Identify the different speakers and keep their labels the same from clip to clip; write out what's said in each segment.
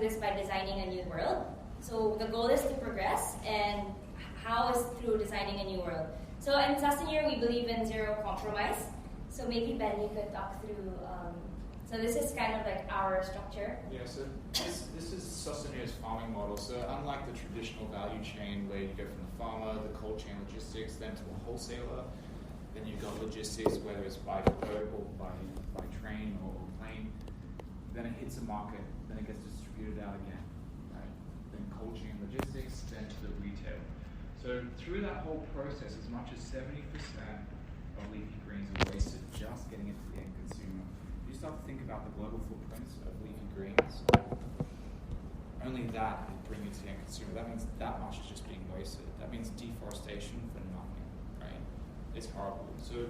Speaker 1: this by designing a new world. So the goal is to progress, and how is through designing a new world. So in Susenir, we believe in zero compromise. So maybe Ben, you could talk through. So this is kind of like our structure.
Speaker 2: Yeah, so this is Susenir's farming model. So unlike the traditional value chain where you go from the farmer, the cold chain logistics, then to a wholesaler, then you've got logistics, whether it's by boat or by train or plane, then it hits a market, then it gets distributed out again, right? Then cold chain logistics, then to the retail. So through that whole process, as much as 70% of leafy greens are wasted just getting it to the end consumer. You start to think about the global footprints of leafy greens, only that is bringing it to the end consumer. That means that much is just being wasted. That means deforestation for nothing, right? It's horrible. So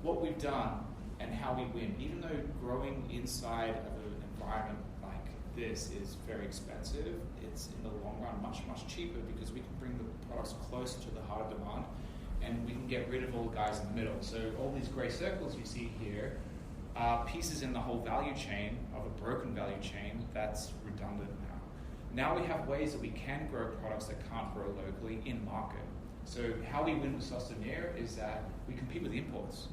Speaker 2: what we've done and how we win, even though growing inside of an environment like this is very expensive, it's in the long run much, much cheaper because we can bring the products closer to the heart of demand and we can get rid of all the guys in the middle. So all these gray circles you see here are pieces in the whole value chain of a broken value chain that's redundant now. Now we have ways that we can grow products that can't grow locally in market. So how we win with Susenir is that we compete with imports.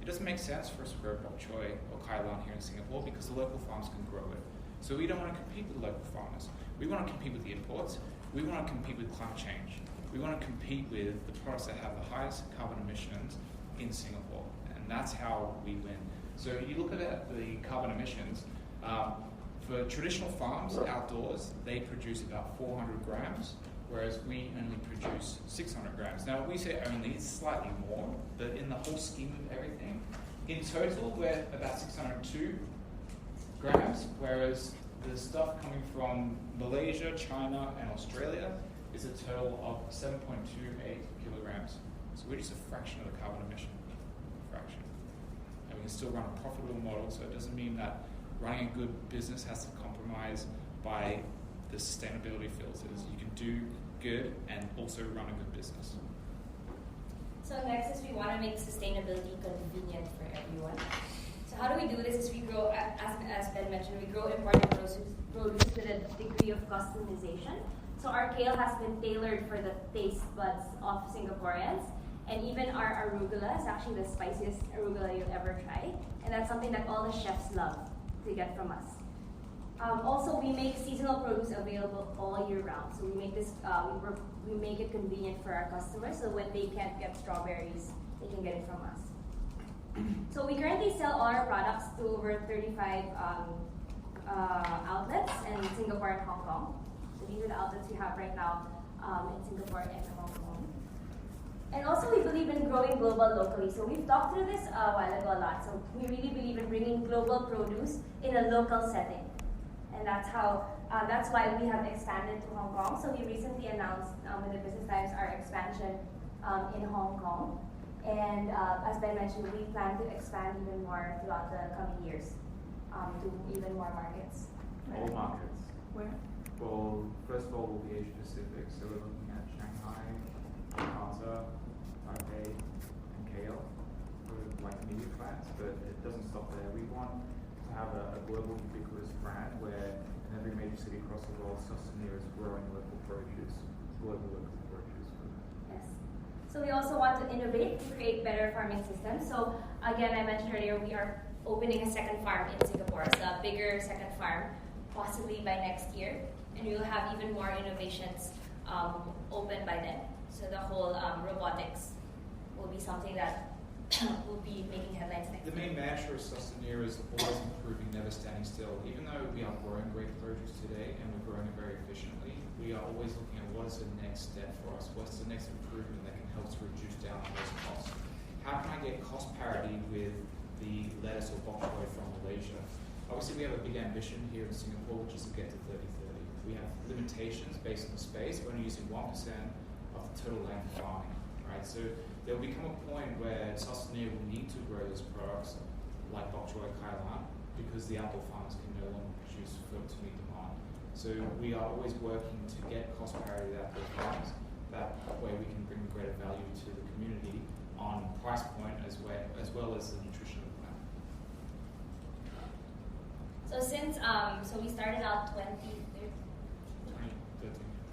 Speaker 2: It doesn't make sense for us to grow bok choy or kai lan here in Singapore because the local farms can grow it. So we don't want to compete with local farmers. We want to compete with the imports. We want to compete with climate change. We want to compete with the products that have the highest carbon emissions in Singapore. And that's how we win. So you look at the carbon emissions, for traditional farms outdoors, they produce about 400 grams, whereas we only produce 600 grams. Now, we say only, it's slightly more, but in the whole scheme of everything, in total, we're about 602 grams, whereas the stuff coming from Malaysia, China, and Australia is a total of 7.28 kilograms. So we're just a fraction of the carbon emission, fraction. And we can still run a profitable model, so it doesn't mean that running a good business has to compromise by the sustainability filters. You can do good and also run a good business.
Speaker 1: So next is we want to make sustainability convenient for everyone. So how do we do this is we grow, as Ben mentioned, we grow imported produce with a degree of customization. So our kale has been tailored for the taste buds of Singaporeans. And even our arugula is actually the spiciest arugula you'll ever try. And that's something that all the chefs love to get from us. Also, we make seasonal produce available all year round. So we make this, we make it convenient for our customers. So when they can't get strawberries, they can get it from us. So we currently sell all our products to over 35 outlets in Singapore and Hong Kong. So these are the outlets we have right now in Singapore and Hong Kong. And also we believe in growing global locally. So we've talked through this a while ago a lot. So we really believe in bringing global produce in a local setting. And that's how, that's why we have expanded to Hong Kong. So we recently announced in the Business Times our expansion in Hong Kong. And as Ben mentioned, we plan to expand even more throughout the coming years to even more markets.
Speaker 2: All markets.
Speaker 1: Where?
Speaker 2: Well, first of all, will be Asia Pacific. So we're looking at Shanghai, Jakarta, Taipei, and KL for like immediate plans, but it doesn't stop there. We want to have a global ubiquitous brand where in every major city across the world, Susenir is growing local produce, global local produce.
Speaker 1: Yes. So we also want to innovate to create better farming systems. So again, I mentioned earlier, we are opening a second farm in Singapore, so a bigger second farm, possibly by next year, and we will have even more innovations open by then. So the whole robotics will be something that will be making headlines next year.
Speaker 2: The main mantra of Susenir is always improving, never standing still. Even though we are growing great produce today and we're growing it very efficiently, we are always looking at what is the next step for us, what's the next improvement that can help to reduce down those costs. How can I get cost parity with the lettuce or bok choy from Malaysia? Obviously, we have a big ambition here in Singapore, which is to get to 30/30. We have limitations based on the space. We're only using 1% of the total land for farming, right? So there will become a point where Susenir will need to grow those products like bok choy, kai lan, because the outdoor farmers can no longer produce food to meet demand. So we are always working to get cost parity with outdoor farmers. That way we can bring greater value to the community on price point as well as the nutrition of the plant.
Speaker 1: So since so we started out 2013,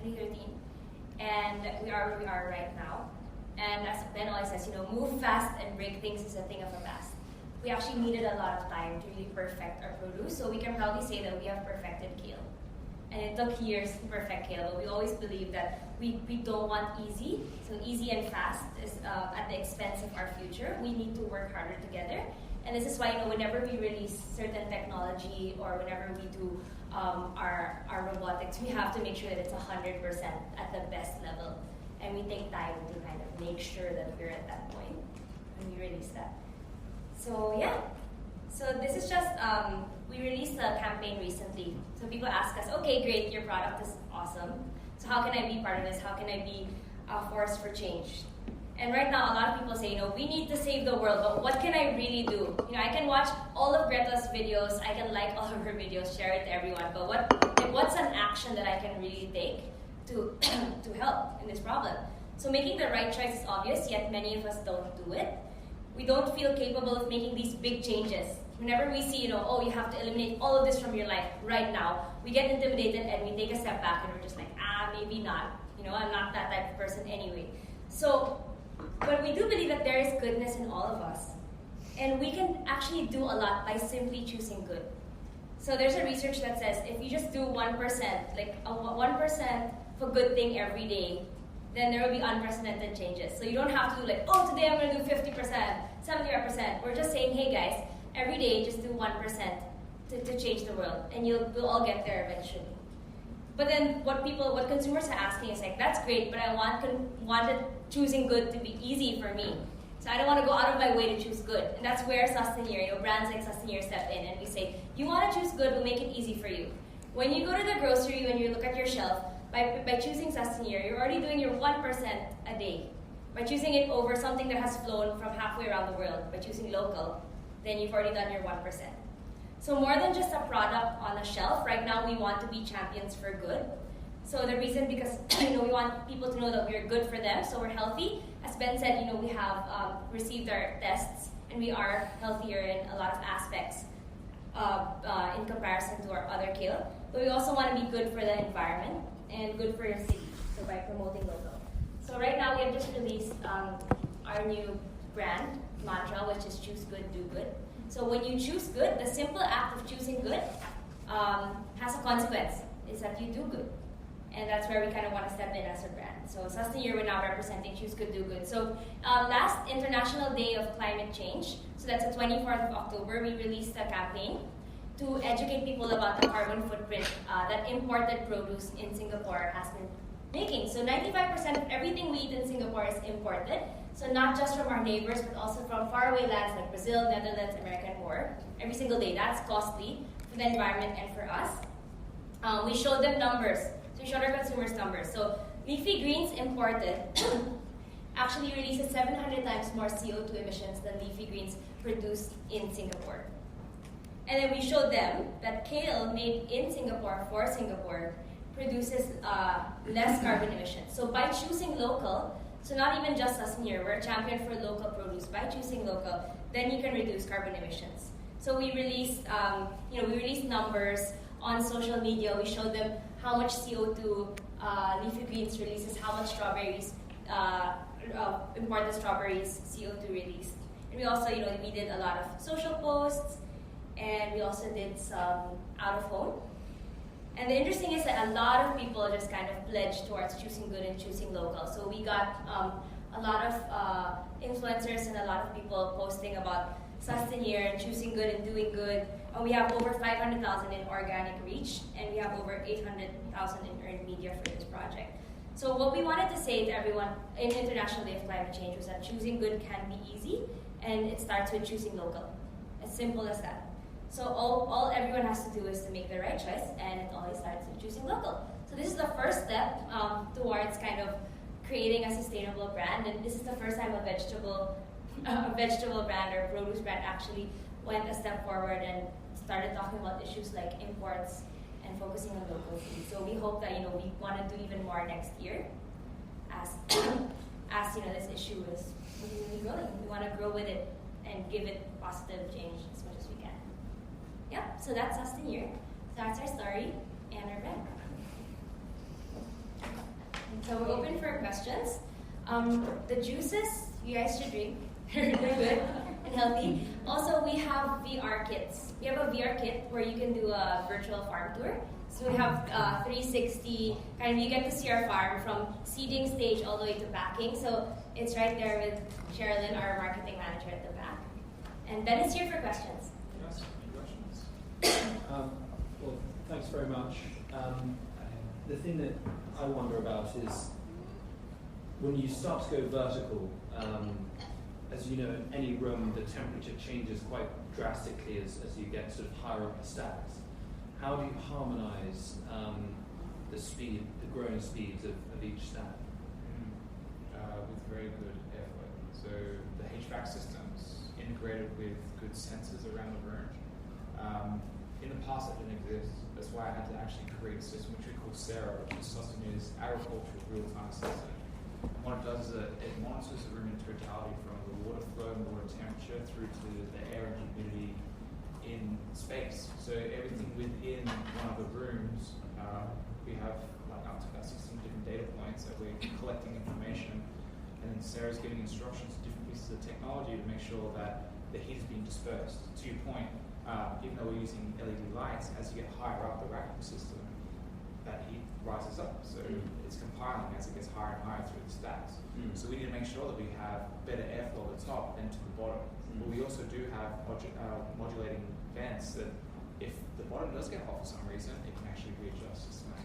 Speaker 1: 2013, and we are where we are right now. And as Ben always says, move fast and break things is a thing of the past. We actually needed a lot of time to really perfect our produce, so we can proudly say that we have perfected kale. And it took years to perfect kale, but we always believe that we don't want easy. So easy and fast is at the expense of our future. We need to work harder together. And this is why, whenever we release certain technology or whenever we do our robotics, we have to make sure that it's 100% at the best level. And we take time to kind of make sure that we're at that point when we release that. So yeah, so this is just, we released a campaign recently. So people ask us, okay, great, your product is awesome. So how can I be part of this? How can I be a force for change? And right now, a lot of people say, we need to save the world, but what can I really do? I can watch all of Greta's videos, I can like all of her videos, share it to everyone, but what's an action that I can really take to help in this problem? So making the right choice is obvious, yet many of us don't do it. We don't feel capable of making these big changes. Whenever we see, you have to eliminate all of this from your life right now, we get intimidated and we take a step back and we're just like, maybe not. I'm not that type of person anyway. So, but we do believe that there is goodness in all of us. And we can actually do a lot by simply choosing good. So there's a research that says if you just do 1%, like a 1% of a good thing every day, then there will be unprecedented changes. So you don't have to do today I'm going to do 50%, 75%. We're just saying, hey guys, every day just do 1% to change the world, and we'll all get there eventually. But then what consumers are asking is that's great, but I wanted choosing good to be easy for me. So I don't want to go out of my way to choose good. And that's where Susenir, brands like Susenir step in, and we say, you want to choose good, we'll make it easy for you. When you go to the grocery, when you look at your shelf, by choosing Susenir, you're already doing your 1% a day. By choosing it over something that has flown from halfway around the world, by choosing local, then you've already done your 1%. So more than just a product on a shelf, right now we want to be champions for good. So the reason, because we want people to know that we're good for them, so we're healthy. As Ben said, we have received our tests, and we are healthier in a lot of aspects in comparison to our other kale. But we also want to be good for the environment and good for your city, so by promoting local. So right now we have just released our new brand mantra, which is choose good, do good. So when you choose good, the simple act of choosing good has a consequence, is that you do good. And that's where we kind of want to step in as a brand. So Susenir, we're now representing Choose Good, Do Good. So last International Day of Climate Change, so that's the 24th of October, we released a campaign to educate people about the carbon footprint that imported produce in Singapore has been making. So 95% of everything we eat in Singapore is imported. So not just from our neighbors, but also from faraway lands like Brazil, Netherlands, America, and more. Every single day. That's costly for the environment and for us. We showed them numbers. So we showed our consumers numbers. So leafy greens imported actually releases 700 times more CO2 emissions than leafy greens produced in Singapore. And then we showed them that kale made in Singapore for Singapore produces less carbon emissions. So by choosing local, so not even just Susenir, we're a champion for local produce. By choosing local, then you can reduce carbon emissions. So we released, numbers on social media. We showed them how much CO2 leafy greens releases, how much strawberries, imported strawberries CO2 released. And we also, we did a lot of social posts, and we also did some out of home. And the interesting is that a lot of people just kind of pledged towards choosing good and choosing local. So we got a lot of influencers and a lot of people posting about Susenir and choosing good and doing good. And we have over 500,000 in organic reach, and we have over 800,000 in earned media for this project. So what we wanted to say to everyone in International Day of Climate Change was that choosing good can be easy, and it starts with choosing local. As simple as that. So all everyone has to do is to make the right choice, and it always starts with choosing local. So this is the first step towards kind of creating a sustainable brand, and this is the first time a vegetable brand or produce brand actually went a step forward and started talking about issues like imports and focusing on local food. So we hope that we want to do even more next year, as this issue is really growing. We want to grow with it and give it positive change as much as we can. Yeah, so that's Susenir. So that's our story and our brand. And so we're open for questions. The juices you guys should drink. They're good and healthy. Also, we have VR kits. We have a VR kit where you can do a virtual farm tour. So we have 360, kind of you get to see our farm from seeding stage all the way to packing. So it's right there with Sherilyn, our marketing manager at the back. And Ben is here for questions.
Speaker 2: Yes, any questions?
Speaker 3: Well, thanks very much. The thing that I wonder about is when you start to go vertical, as you know, in any room, the temperature changes quite drastically as you get sort of higher up the stacks. How do you harmonize the speed, the growing speeds of each stack?
Speaker 2: With very good airflow. So the HVAC systems integrated with good sensors around the room. In the past, it didn't exist. That's why I had to actually create a system which we call SARA, which is Susenir's agricultural real-time system. What it does is it monitors the room in totality from the water flow and water temperature through to the air and humidity in space. So everything within one of the rooms, we have like up to about 16 different data points that we're collecting information, and then Sarah's giving instructions to different pieces of technology to make sure that the heat is being dispersed. To your point, even though we're using LED lights, as you get higher up the racking system, that heat rises up. So it's compiling as it gets higher and higher through the stacks. So we need to make sure that we have better airflow at the top than to the bottom. But we also do have modulating vents that if the bottom does get hot for some reason, it can actually readjust systematically.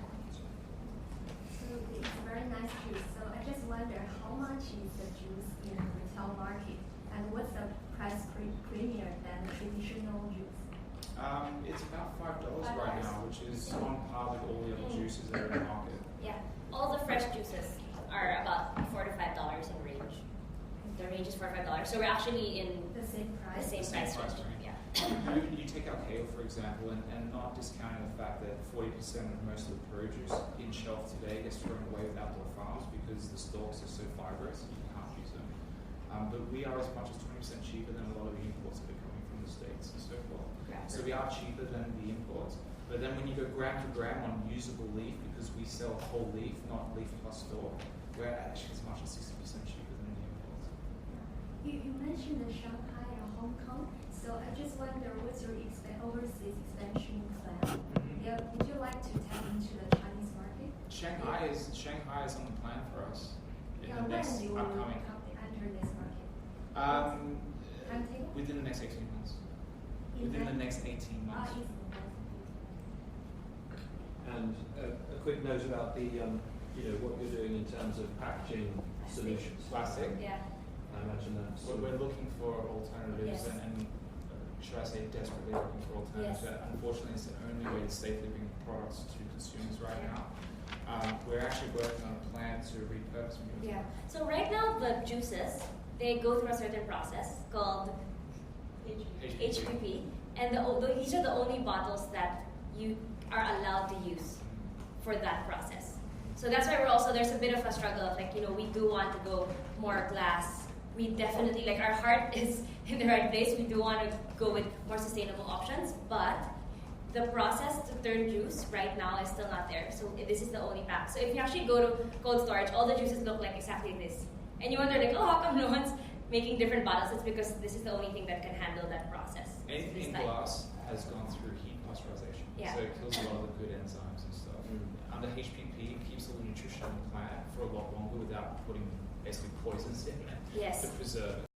Speaker 4: So it's very nice juice. So I just wonder how much is the juice in the retail market, and what's the price premium than the traditional juice?
Speaker 2: It's about $5
Speaker 4: $5.
Speaker 2: right now, which is on par with all the other juices that are in the market.
Speaker 1: Yeah, all the fresh juices are about $4 to $5 in range. The range is $4 to $5. So we're actually in
Speaker 4: The same
Speaker 1: the
Speaker 4: price?
Speaker 1: same price range.
Speaker 2: range.
Speaker 1: Yeah.
Speaker 2: You take out kale, for example, and not discounting the fact that 40% of most of the produce in shelf today gets thrown away with outdoor farms because the stalks are so fibrous you can't use them. But we are as much as 20% cheaper than a lot of the imports that are coming from the States and so forth. So we are cheaper than the imports. But then when you go gram to gram on usable leaf, because we sell whole leaf, not leaf plus stalk, we're actually as much as 60% cheaper than the imports.
Speaker 4: You mentioned the Shanghai and Hong Kong, so I just wonder what's your overseas expansion plan? Yeah, would you like to tap into the Chinese market?
Speaker 2: Shanghai is on the plan for us in
Speaker 4: Yeah,
Speaker 2: the
Speaker 4: when
Speaker 2: next
Speaker 4: do you
Speaker 2: upcoming.
Speaker 4: enter this market? Timetable?
Speaker 2: Within the next 18 months.
Speaker 4: In
Speaker 2: Within the
Speaker 4: that-
Speaker 2: next 18 months.
Speaker 4: Easy.
Speaker 3: And a quick note about the, what you're doing in terms of packaging solutions.
Speaker 2: Plastic.
Speaker 1: Yeah.
Speaker 3: I imagine that's.
Speaker 2: We're looking for alternatives,
Speaker 1: Yes.
Speaker 2: and should I say desperately looking for alternatives.
Speaker 1: Yes.
Speaker 2: Unfortunately, it's the only way to safely bring products to consumers right now. We're actually working on a plan to repurpose them.
Speaker 1: Yeah. So right now the juices, they go through a certain process called HPP, and these are the only bottles that you are allowed to use for that process. So that's why there's a bit of a struggle of we do want to go more glass. We definitely, our heart is in the right place. We do want to go with more sustainable options, but the process to turn juice right now is still not there. So this is the only pack. So if you actually go to cold storage, all the juices look like exactly this. And you wonder how come no one's making different bottles? It's because this is the only thing that can handle that process.
Speaker 2: Anything in glass has gone through heat pasteurization,
Speaker 1: Yeah.
Speaker 2: so it kills a lot of the good enzymes and stuff. Under HPP, it keeps all the nutrition on the plant for a lot longer without putting basically poisons in it
Speaker 1: Yes.
Speaker 2: to preserve it.